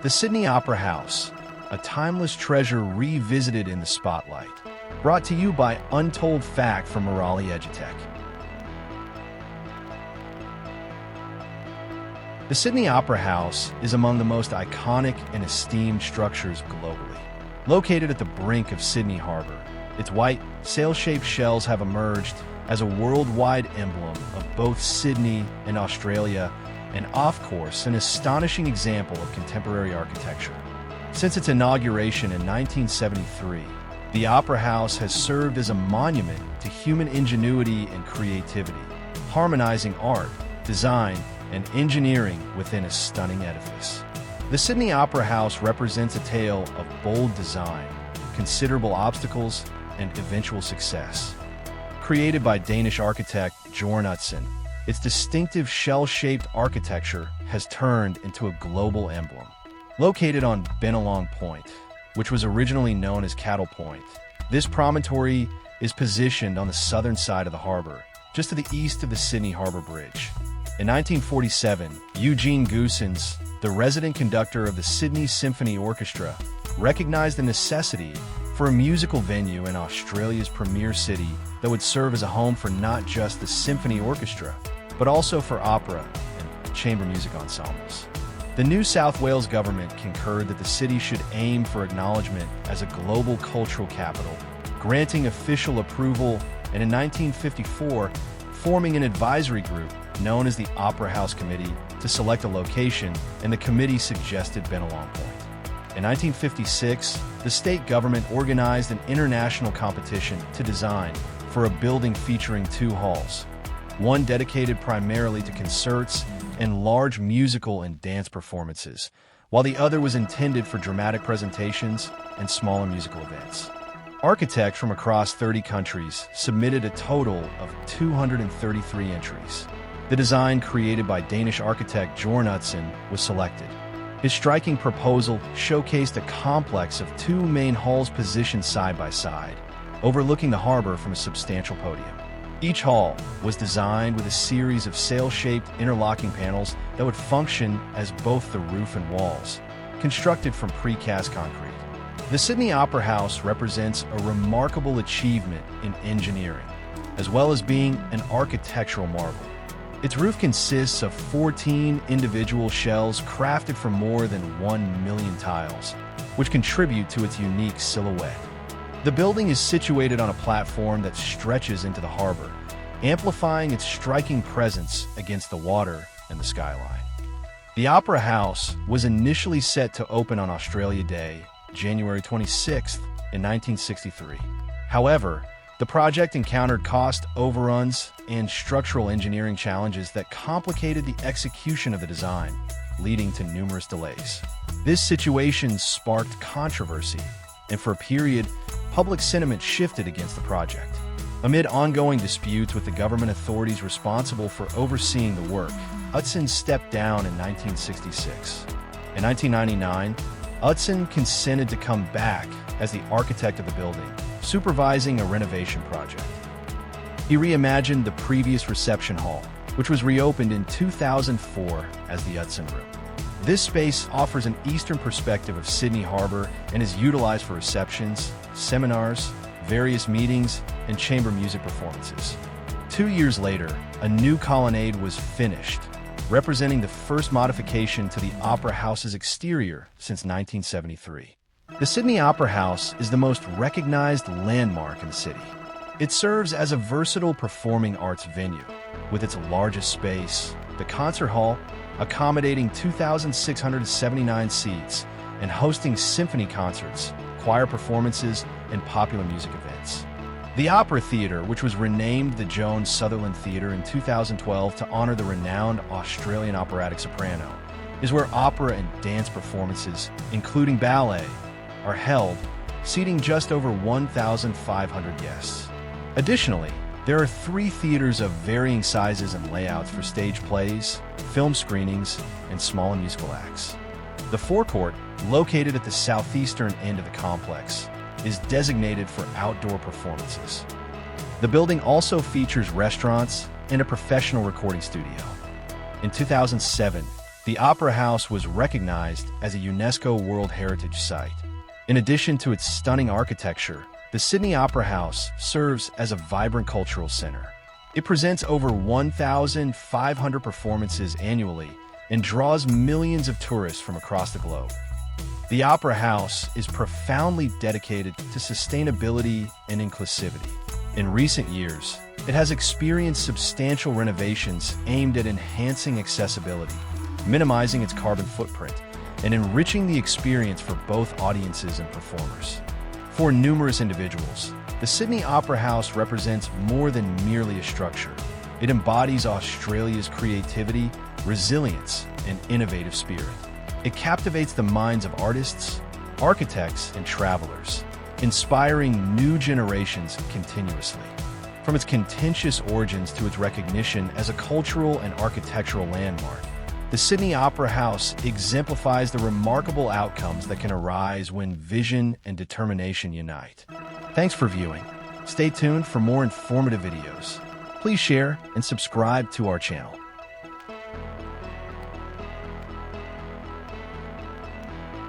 The Sydney Opera House, a timeless treasure revisited in the spotlight. Brought to you by Untold Fact from Morali Edutech. The Sydney Opera House is among the most iconic and esteemed structures globally. Located at the brink of Sydney Harbour, its white, sail-shaped shells have emerged as a worldwide emblem of both Sydney and Australia, and of course, an astonishing example of contemporary architecture. Since its inauguration in 1973, the Opera House has served as a monument to human ingenuity and creativity, harmonizing art, design, and engineering within a stunning edifice. The Sydney Opera House represents a tale of bold design, considerable obstacles, and eventual success. Created by Danish architect Jørn Utzon, its distinctive shell-shaped architecture has turned into a global emblem. Located on Bennelong Point, which was originally known as Cattle Point, this promontory is positioned on the southern side of the harbour, just to the east of the Sydney Harbour Bridge. In 1947, Eugene Goossens, the resident conductor of the Sydney Symphony Orchestra, recognized the necessity for a musical venue in Australia's premier city that would serve as a home for not just the symphony orchestra, but also for opera and chamber music ensembles. The New South Wales government concurred that the city should aim for acknowledgement as a global cultural capital, granting official approval, and in 1954, forming an advisory group known as the Opera House Committee to select a location, and the committee suggested Bennelong Point. In 1956, the state government organized an international competition to design for a building featuring two halls, one dedicated primarily to concerts and large musical and dance performances, while the other was intended for dramatic presentations and smaller musical events. Architects from across 30 countries submitted a total of 233 entries. The design created by Danish architect Jørn Utzon was selected. His striking proposal showcased a complex of two main halls positioned side by side, overlooking the harbour from a substantial podium. Each hall was designed with a series of sail-shaped interlocking panels that would function as both the roof and walls, constructed from precast concrete. The Sydney Opera House represents a remarkable achievement in engineering, as well as being an architectural marvel. Its roof consists of 14 individual shells crafted from more than 1 million tiles, which contribute to its unique silhouette. The building is situated on a platform that stretches into the harbour, amplifying its striking presence against the water and the skyline. The Opera House was initially set to open on Australia Day, January 26th, in 1963. However, the project encountered cost overruns and structural engineering challenges that complicated the execution of the design, leading to numerous delays. This situation sparked controversy, and for a period, public sentiment shifted against the project. Amid ongoing disputes with the government authorities responsible for overseeing the work, Utzon stepped down in 1966. In 1999, Utzon consented to come back as the architect of the building, supervising a renovation project. He reimagined the previous reception hall, which was reopened in 2004 as the Utzon Room. This space offers an eastern perspective of Sydney Harbour and is utilized for receptions, seminars, various meetings, and chamber music performances. 2 years later, a new colonnade was finished, representing the first modification to the Opera House's exterior since 1973. The Sydney Opera House is the most recognized landmark in the city. It serves as a versatile performing arts venue, with its largest space, the concert hall, accommodating 2,679 seats and hosting symphony concerts, choir performances, and popular music events. The Opera Theatre, which was renamed the Joan Sutherland Theatre in 2012 to honor the renowned Australian operatic soprano, is where opera and dance performances, including ballet, are held, seating just over 1,500 guests. Additionally, there are 3 theaters of varying sizes and layouts for stage plays, film screenings, and small musical acts. The forecourt, located at the southeastern end of the complex, is designated for outdoor performances. The building also features restaurants and a professional recording studio. In 2007, The Opera House was recognized as a UNESCO World Heritage Site. In addition to its stunning architecture, the Sydney Opera House serves as a vibrant cultural center. It presents over 1,500 performances annually and draws millions of tourists from across the globe. The Opera House is profoundly dedicated to sustainability and inclusivity. In recent years, it has experienced substantial renovations aimed at enhancing accessibility, minimizing its carbon footprint, and enriching the experience for both audiences and performers. For numerous individuals, the Sydney Opera House represents more than merely a structure. It embodies Australia's creativity, resilience, and innovative spirit. It captivates the minds of artists, architects, and travelers, inspiring new generations continuously. From its contentious origins to its recognition as a cultural and architectural landmark, the Sydney Opera House exemplifies the remarkable outcomes that can arise when vision and determination unite. Thanks for viewing. Stay tuned for more informative videos. Please share and subscribe to our channel.